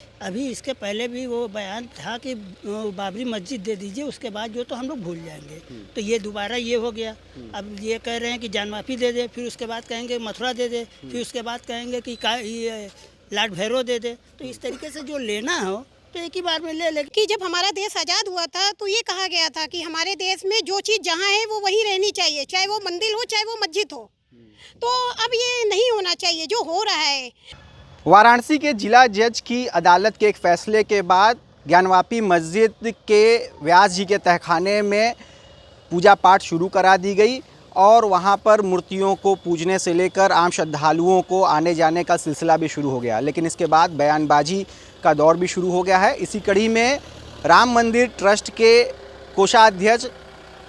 अभी इसके पहले भी वो बयान था कि बाबरी मस्जिद दे दीजिए, उसके बाद जो तो हम लोग भूल जाएंगे। तो ये दोबारा ये हो गया। अब ये कह रहे हैं कि जान माफ़ी दे दे, फिर उसके बाद कहेंगे मथुरा दे दे, फिर उसके बाद कहेंगे कि ये लाट भैरव दे दे। तो इस तरीके से जो लेना हो तो एक ही बार में ले ले। कि जब हमारा देश आज़ाद हुआ था तो ये कहा गया था कि हमारे देश में जो चीज़ जहाँ है वो वहीं रहनी चाहिए, चाहे वो मंदिर हो चाहे वो मस्जिद हो। तो अब ये नहीं होना चाहिए जो हो रहा है। वाराणसी के जिला जज की अदालत के एक फैसले के बाद ज्ञानवापी मस्जिद के व्यास जी के तहखाने में पूजा पाठ शुरू करा दी गई और वहां पर मूर्तियों को पूजने से लेकर आम श्रद्धालुओं को आने जाने का सिलसिला भी शुरू हो गया। लेकिन इसके बाद बयानबाजी का दौर भी शुरू हो गया है। इसी कड़ी में राम मंदिर ट्रस्ट के कोषाध्यक्ष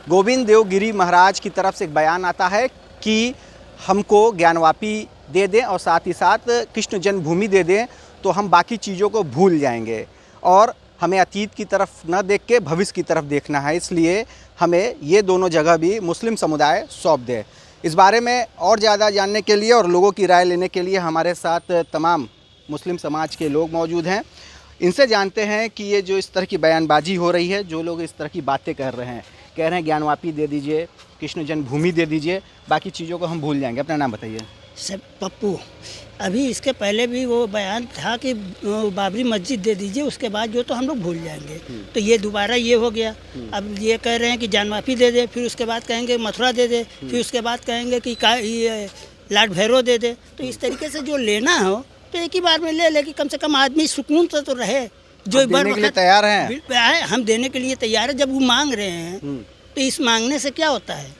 गोविंद देव गिरी महाराज की तरफ से एक बयान आता है कि हमको ज्ञानवापी दे दें और साथ ही साथ कृष्ण जन्मभूमि दे दें तो हम बाकी चीज़ों को भूल जाएंगे और हमें अतीत की तरफ न देख के भविष्य की तरफ देखना है, इसलिए हमें ये दोनों जगह भी मुस्लिम समुदाय सौंप दे। इस बारे में और ज़्यादा जानने के लिए और लोगों की राय लेने के लिए हमारे साथ तमाम मुस्लिम समाज के लोग मौजूद हैं। इनसे जानते हैं कि ये जो इस तरह की बयानबाजी हो रही है, जो लोग इस तरह की बातें कर रहे हैं, कह रहे हैं ज्ञानवापी दे दीजिए, कृष्ण जन्मभूमि दे दीजिए, बाकी चीज़ों को हम भूल जाएंगे। अपना नाम बताइए। सब पप्पू। अभी इसके पहले भी वो बयान था कि बाबरी मस्जिद दे दीजिए, उसके बाद जो तो हम लोग भूल जाएंगे। तो ये दोबारा ये हो गया। अब ये कह रहे हैं कि जान माफ़ी दे दे, फिर उसके बाद कहेंगे मथुरा दे दे, फिर उसके बाद कहेंगे कि ये लाट भैरव दे दे। तो इस तरीके से जो लेना हो तो एक ही बार में ले ले कि कम से कम आदमी सुकून से तो रहे। जो एक बार देने के लिए तैयार हैं। हम देने के लिए तैयार है। जब वो मांग रहे हैं तो इस मांगने से क्या होता है?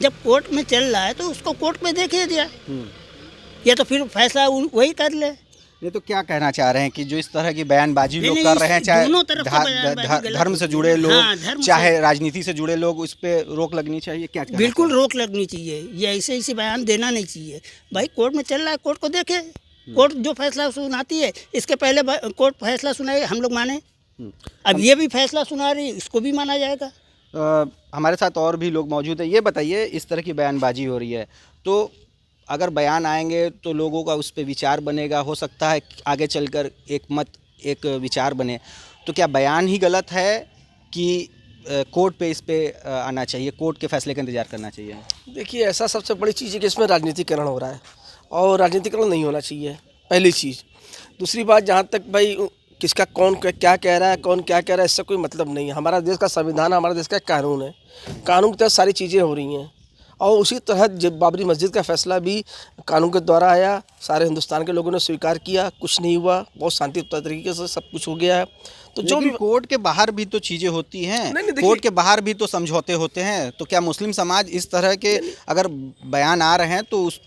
जब कोर्ट में चल रहा है तो उसको कोर्ट में देखे दिया, या तो फिर फैसला वही कर ले। ये तो क्या कहना चाह रहे हैं कि जो इस तरह की बयानबाजी लोग कर रहे हैं, चाहे धर्म से जुड़े लोग, चाहे राजनीति से जुड़े लोग, उस पर रोक लगनी चाहिए? क्या बिल्कुल रोक लगनी चाहिए। ये ऐसे बयान देना नहीं चाहिए। भाई कोर्ट में चल रहा है, कोर्ट को देखे, कोर्ट जो फैसला सुनाती है। इसके पहले कोर्ट फैसला सुनाए, हम लोग माने। अब ये भी फैसला सुना रही, इसको भी माना जाएगा। हमारे साथ और भी लोग मौजूद हैं। ये बताइए, इस तरह की बयानबाजी हो रही है तो अगर बयान आएंगे तो लोगों का उस पर विचार बनेगा, हो सकता है आगे चलकर एक मत, एक विचार बने। तो क्या बयान ही गलत है कि कोर्ट पे इस पे आना चाहिए, कोर्ट के फैसले का इंतज़ार करना चाहिए? देखिए, ऐसा सबसे बड़ी चीज़ है कि इसमें राजनीतिकरण हो रहा है और राजनीतिकरण नहीं होना चाहिए, पहली चीज़। दूसरी बात, जहाँ तक भाई किसका कौन क्या कह रहा है, कौन क्या कह रहा है, इससे कोई मतलब नहीं है। हमारा देश का संविधान, हमारा देश का कानून है, कानून के तहत सारी चीज़ें हो रही हैं और उसी तहत जब बाबरी मस्जिद का फैसला भी कानून के द्वारा आया, सारे हिंदुस्तान के लोगों ने स्वीकार किया, कुछ नहीं हुआ, बहुत शांतिपूर्ण तरीके से सब कुछ हो गया है। तो जो भी कोर्ट के बाहर भी तो चीज़ें होती हैं, कोर्ट के बाहर भी तो समझौते होते हैं। तो क्या मुस्लिम समाज इस तरह के अगर बयान आ रहे हैं तो उस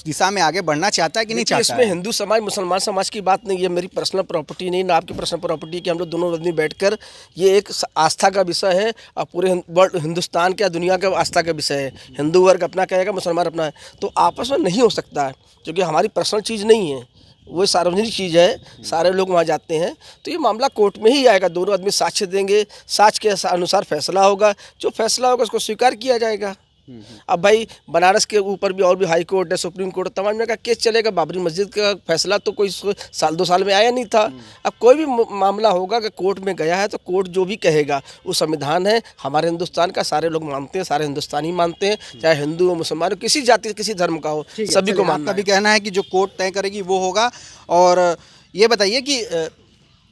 दिशा में आगे बढ़ना चाहता है कि नहीं चाहता? इसमें हिंदू समाज मुसलमान समाज की बात नहीं है, मेरी पर्सनल प्रॉपर्टी नहीं, ना आपकी पर्सनल प्रॉपर्टी कि हम लोग दोनों आदमी बैठकर, ये एक आस्था का विषय है और पूरे हिंदुस्तान का, दुनिया का आस्था का विषय है। हिंदू वर्ग अपना कहेगा, मुसलमान अपना है, तो आपस में नहीं हो सकता है, क्योंकि हमारी पर्सनल चीज़ नहीं है, वो सार्वजनिक चीज़ है, सारे लोग वहाँ जाते हैं। तो ये मामला कोर्ट में ही आएगा, दोनों आदमी साक्ष्य देंगे, साक्ष्य के अनुसार फैसला होगा, जो फैसला होगा उसको स्वीकार किया जाएगा। अब भाई बनारस के ऊपर भी और भी हाई कोर्ट है, सुप्रीम कोर्ट, तमाम जगह केस चलेगा। बाबरी मस्जिद का फैसला तो कोई साल 2 साल में आया नहीं था। अब कोई भी मामला होगा कि कोर्ट में गया है तो कोर्ट जो भी कहेगा, वो संविधान है हमारे हिंदुस्तान का, सारे लोग मानते हैं, सारे हिंदुस्तानी मानते हैं, चाहे हिंदू हो, मुसलमान हो, किसी जाति किसी धर्म का हो, सभी को मानना। भी कहना है कि जो कोर्ट तय करेगी वो होगा। और ये बताइए कि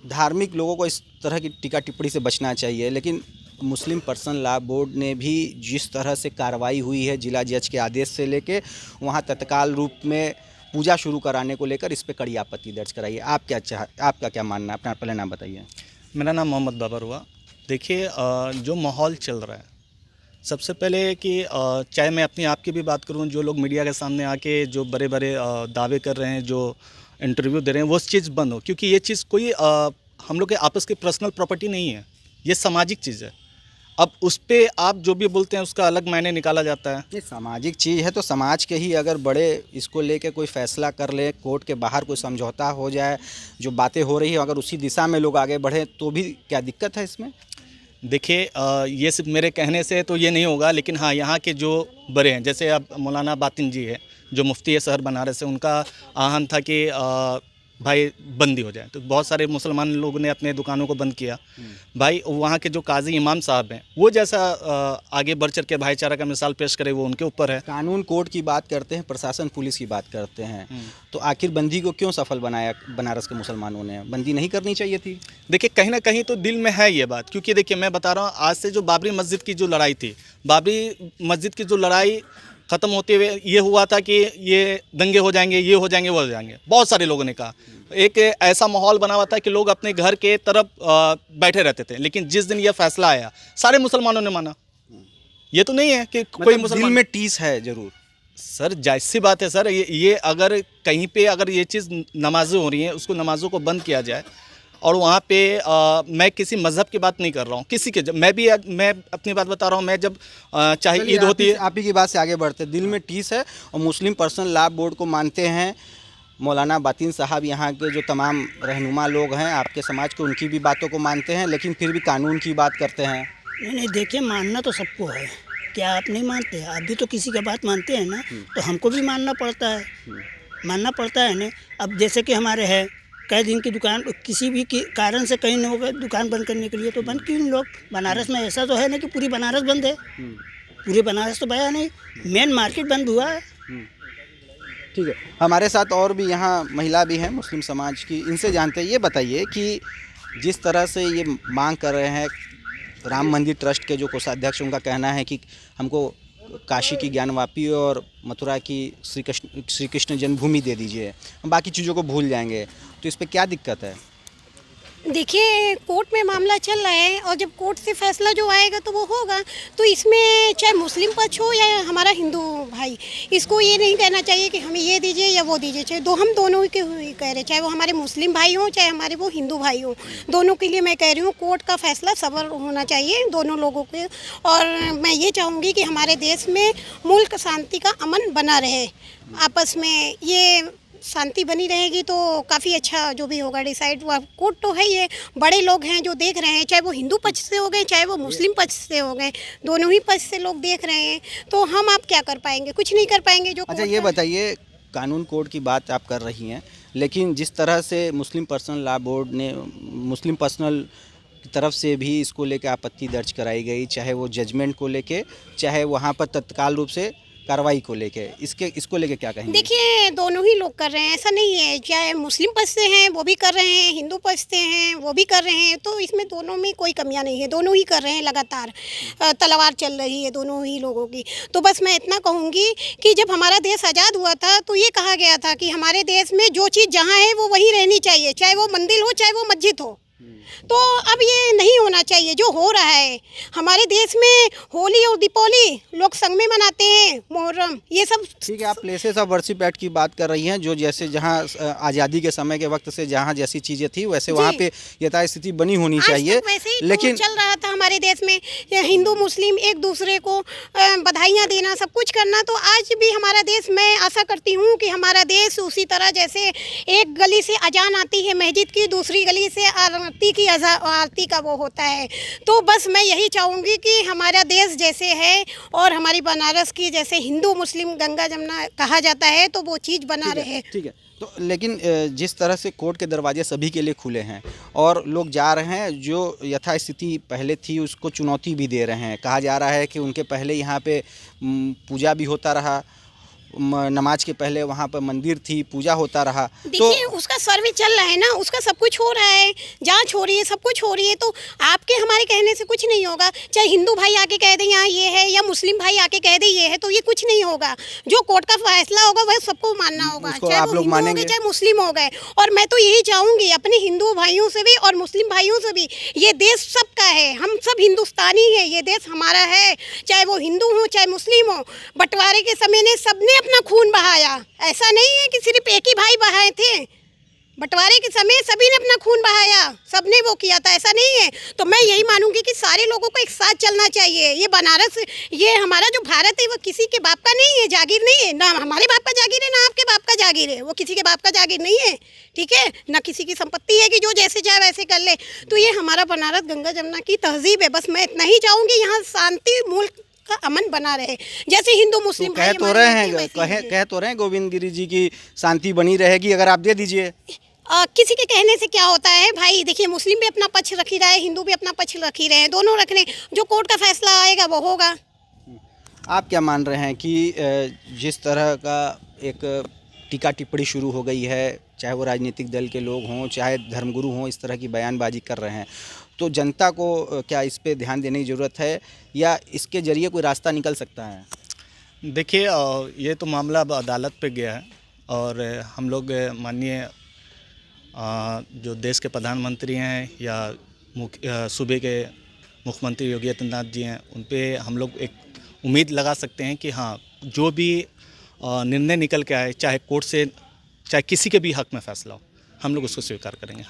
धार्मिक लोगों को इस तरह की टीका टिप्पणी से बचना चाहिए, लेकिन मुस्लिम पर्सनल लॉ बोर्ड ने भी जिस तरह से कार्रवाई हुई है जिला जज के आदेश से लेके, वहाँ तत्काल रूप में पूजा शुरू कराने को लेकर इस पे कड़ी आपत्ति दर्ज कराई है। आपका क्या मानना है? अपना पहले नाम बताइए। मेरा नाम मोहम्मद बाबर हुआ। देखिए, जो माहौल चल रहा है, सबसे पहले कि चाहे मैं अपनी आपकी भी बात करूं, जो लोग मीडिया के सामने आके जो बड़े बड़े दावे कर रहे हैं, जो इंटरव्यू दे रहे हैं, वो चीज़ बंद हो, क्योंकि ये चीज़ कोई हम लोग के आपस की पर्सनल प्रॉपर्टी नहीं है, ये सामाजिक चीज़ है। अब उस पे आप जो भी बोलते हैं उसका अलग मायने निकाला जाता है। ये सामाजिक चीज़ है तो समाज के ही अगर बड़े इसको लेके कोई फैसला कर ले, कोर्ट के बाहर कोई समझौता हो जाए, जो बातें हो रही है अगर उसी दिशा में लोग आगे बढ़े तो भी क्या दिक्कत है इसमें? देखिए, ये सिर्फ मेरे कहने से तो ये नहीं होगा, लेकिन हाँ, यहाँ के जो बड़े हैं, जैसे अब मौलाना बातिन जी है, जो मुफ्ती है शहर बनारस से, उनका आह्वान था कि भाई बंदी हो जाए। तो बहुत सारे मुसलमान लोगों ने अपने दुकानों को बंद किया। भाई वहाँ के जो काजी इमाम साहब हैं वो जैसा आगे बढ़ चढ़ के भाईचारा का मिसाल पेश करे वो उनके ऊपर है। कानून कोर्ट की बात करते हैं, प्रशासन पुलिस की बात करते हैं, तो आखिर बंदी को क्यों सफल बनाया बनारस के मुसलमानों ने? बंदी नहीं करनी चाहिए थी? देखिए कहीं ना कहीं तो दिल में है ये बात, क्योंकि देखिए मैं बता रहा हूँ आज से जो बाबरी मस्जिद की जो लड़ाई थी, बाबरी मस्जिद की जो लड़ाई ख़त्म होते हुए ये हुआ था कि ये दंगे हो जाएंगे, ये हो जाएंगे, वो हो जाएंगे। बहुत सारे लोगों ने कहा, एक ऐसा माहौल बना हुआ था कि लोग अपने घर के तरफ बैठे रहते थे। लेकिन जिस दिन यह फैसला आया सारे मुसलमानों ने माना। ये तो नहीं है कि कोई मतलब मुसलमान दिल में टीस है जरूर। सर जायज़ सी बात है सर, ये अगर कहीं पे अगर ये चीज़ नमाज़ें हो रही हैं उसको नमाज़ों को बंद किया जाए। और वहाँ पे मैं किसी मज़हब की बात नहीं कर रहा हूँ, किसी के, मैं अपनी बात बता रहा हूँ। मैं जब चाहे ईद होती है, आप ही की बात से आगे बढ़ते, दिल में टीस है और मुस्लिम पर्सनल लॉ बोर्ड को मानते हैं। मौलाना बातिन साहब यहाँ के जो तमाम रहनुमा लोग हैं आपके समाज के, उनकी भी बातों को मानते हैं, लेकिन फिर भी कानून की बात करते हैं। नहीं देखिए, मानना तो सबको है, क्या आप नहीं मानते? आप भी तो किसी का बात मानते हैं ना, तो हमको भी मानना पड़ता है, मानना पड़ता है ना। अब जैसे कि हमारे है कई दिन की दुकान, किसी भी कारण से कहीं नहीं होगा दुकान बंद करने के लिए, तो बंद क्यों लोग? बनारस में ऐसा तो है ना कि पूरी बनारस बंद है, पूरी बनारस तो बया नहीं, मेन मार्केट बंद हुआ है। ठीक है, हमारे साथ और भी यहाँ महिला भी हैं मुस्लिम समाज की, इनसे जानते हैं। ये बताइए कि जिस तरह से ये मांग कर रहे हैं, राम मंदिर ट्रस्ट के जो कोषाध्यक्ष, उनका कहना है कि हमको काशी की ज्ञानवापी और मथुरा की श्री कृष्ण जन्मभूमि दे दीजिए, हम बाकी चीज़ों को भूल जाएंगे, तो इस पे क्या दिक्कत है? देखिए कोर्ट में मामला चल रहा है और जब कोर्ट से फैसला जो आएगा तो वो होगा। तो इसमें चाहे मुस्लिम पक्ष हो या हमारा हिंदू भाई, इसको ये नहीं कहना चाहिए कि हमें ये दीजिए या वो दीजिए। चाहे हम दोनों ही कह रहे, चाहे वो हमारे मुस्लिम भाई हों चाहे हमारे वो हिंदू भाई हों, दोनों के लिए मैं कह रही हूँ कोर्ट का फैसला सबर होना चाहिए दोनों लोगों के। और मैं ये चाहूँगी कि हमारे देश में मुल्क शांति का अमन बना रहे, आपस में ये शांति बनी रहेगी तो काफ़ी अच्छा जो भी होगा डिसाइड हुआ। कोर्ट तो है, ये बड़े लोग हैं जो देख रहे हैं, चाहे वो हिंदू पक्ष से हो गए चाहे वो मुस्लिम पक्ष से हो गए, दोनों ही पक्ष से लोग देख रहे हैं। तो हम आप क्या कर पाएंगे? कुछ नहीं कर पाएंगे। जो अच्छा ये बताइए, कानून कोर्ट की बात आप कर रही हैं, लेकिन जिस तरह से मुस्लिम पर्सनल लॉ बोर्ड ने मुस्लिम पर्सनल की तरफ से भी इसको लेकर आपत्ति दर्ज कराई गई, चाहे वो जजमेंट को लेके चाहे वहाँ पर तत्काल रूप से कार्रवाई को लेके, इसको लेके क्या कहेंगे? देखिए दोनों ही लोग कर रहे हैं, ऐसा नहीं है। चाहे मुस्लिम पक्ष से हैं वो भी कर रहे हैं, हिंदू पक्ष से हैं वो भी कर रहे हैं, तो इसमें दोनों में कोई कमियां नहीं है, दोनों ही कर रहे हैं। लगातार तलवार चल रही है दोनों ही लोगों की। तो बस मैं इतना कहूँगी कि जब हमारा देश आज़ाद हुआ था तो ये कहा गया था कि हमारे देश में जो चीज़ जहाँ है वो वहीं रहनी चाहिए, चाहे वो मंदिर हो चाहे वो मस्जिद हो। तो अब ये नहीं होना चाहिए जो हो रहा है। हमारे देश में होली और दीपावली लोग संग में मनाते हैं, मुहर्रम, ये सब। ठीक है, आप प्लेसेस ऑफ वर्शिप एक्ट की बात कर रही हैं, जो जैसे जहां आज़ादी के समय के वक्त से जहां जैसी चीज़ें थी वैसे वहां पे यथास्थिति बनी होनी चाहिए। वैसे ही लेकिन चल रहा था हमारे देश में, हिंदू मुस्लिम एक दूसरे को बधाइयाँ देना, सब कुछ करना। तो आज भी हमारा देश, मैं आशा करती हूँ कि हमारा देश उसी तरह, जैसे एक गली से अजान आती है मस्जिद की, दूसरी गली से आरती का वो होता है। तो बस मैं यही चाहूँगी कि हमारा देश जैसे है और हमारी बनारस की जैसे हिंदू मुस्लिम गंगा जमुना कहा जाता है तो वो चीज़ बना रहे। ठीक है, तो लेकिन जिस तरह से कोर्ट के दरवाजे सभी के लिए खुले हैं और लोग जा रहे हैं, जो यथास्थिति पहले थी उसको चुनौती भी दे रहे हैं। कहा जा रहा है कि उनके पहले यहाँ पे पूजा भी होता रहा, नमाज के पहले वहाँ पर मंदिर थी, पूजा होता रहा। देखिए उसका सर्वे चल रहा है ना, उसका सब कुछ हो रहा है, जांच हो रही है, सब कुछ हो रही है। तो आपके हमारे कहने से कुछ नहीं होगा। चाहे हिंदू भाई आके कह दे यहाँ ये है या मुस्लिम भाई आके कह दे ये है, तो ये कुछ नहीं होगा। जो कोर्ट का फैसला होगा वह सबको मानना होगा, चाहे वो हिंदू हो गए चाहे मुस्लिम हो गए। और मैं तो यही चाहूँगी अपने हिंदू भाइयों से भी और मुस्लिम भाइयों से भी, ये देश सबका है, हम सब हिंदुस्तानी है, ये देश हमारा है। चाहे वो हिंदू हो चाहे मुस्लिम हो, बंटवारे के समय ने सबने अपना खून बहाया। ऐसा नहीं है कि सिर्फ एक ही भाई बहाए थे, बंटवारे के समय सभी ने अपना खून बहाया, सबने वो किया था, ऐसा नहीं है। तो मैं यही मानूंगी कि सारे लोगों को एक साथ चलना चाहिए। ये बनारस, ये हमारा जो भारत है वो किसी के बाप का नहीं है, जागीर नहीं है, ना हमारे बाप का जागीर है ना आपके बाप का जागीर है, वो किसी के बाप का जागीर नहीं है, ठीक है ना किसी की संपत्ति है कि जो जैसे चाहे वैसे कर ले। तो ये हमारा बनारस गंगा जमुना की तहजीब है। बस मैं इतना ही चाहूँगी यहाँ शांति, मुल्क का अमन बना रहे, जैसे हिंदू मुस्लिम कह तो रहे हैं गोविंद गिरी जी की शांति बनी रहेगी, अगर आप दे दीजिए। किसी के कहने से क्या होता है भाई। देखिए मुस्लिम भी अपना पक्ष रख ही रहा है, हिंदू भी अपना पक्ष रख ही रहे हैं, दोनों रख रहे हैं। जो कोर्ट का फैसला आएगा वो होगा। आप क्या मान रहे हैं कि जिस तरह का एक टीका टिप्पणी शुरू हो गई है, चाहे वो राजनीतिक दल के लोग हों, चाहे धर्मगुरु हों, इस तरह की बयानबाजी कर रहे हैं, तो जनता को क्या इस पे ध्यान देने की ज़रूरत है या इसके ज़रिए कोई रास्ता निकल सकता है? देखिए ये तो मामला अब अदालत पे गया है और हम लोग माननीय जो देश के प्रधानमंत्री हैं या सूबे के मुख्यमंत्री योगी आदित्यनाथ जी हैं, उन पे हम लोग एक उम्मीद लगा सकते हैं कि हाँ, जो भी निर्णय निकल के आए, चाहे कोर्ट से, चाहे किसी के भी हक में फैसला हो, हम लोग उसको स्वीकार करेंगे।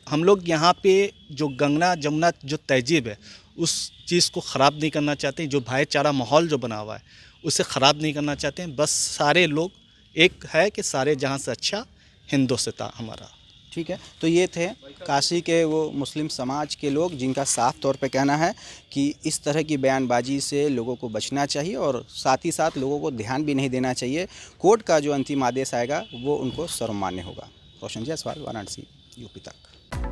हम लोग यहाँ पे जो गंगा जमुना जो तहजीब है, उस चीज़ को ख़राब नहीं करना चाहते हैं। जो भाईचारा माहौल जो बना हुआ है, उसे ख़राब नहीं करना चाहते हैं। बस सारे लोग एक है कि सारे जहाँ से अच्छा हिंदुस्तान हमारा। ठीक है, तो ये थे काशी के वो मुस्लिम समाज के लोग जिनका साफ तौर पे कहना है कि इस तरह की बयानबाजी से लोगों को बचना चाहिए और साथ ही साथ लोगों को ध्यान भी नहीं देना चाहिए। कोर्ट का जो अंतिम आदेश आएगा वो उनको सर्वमान्य होगा। रोशन जायसवाल, वाराणसी, यूपी तक।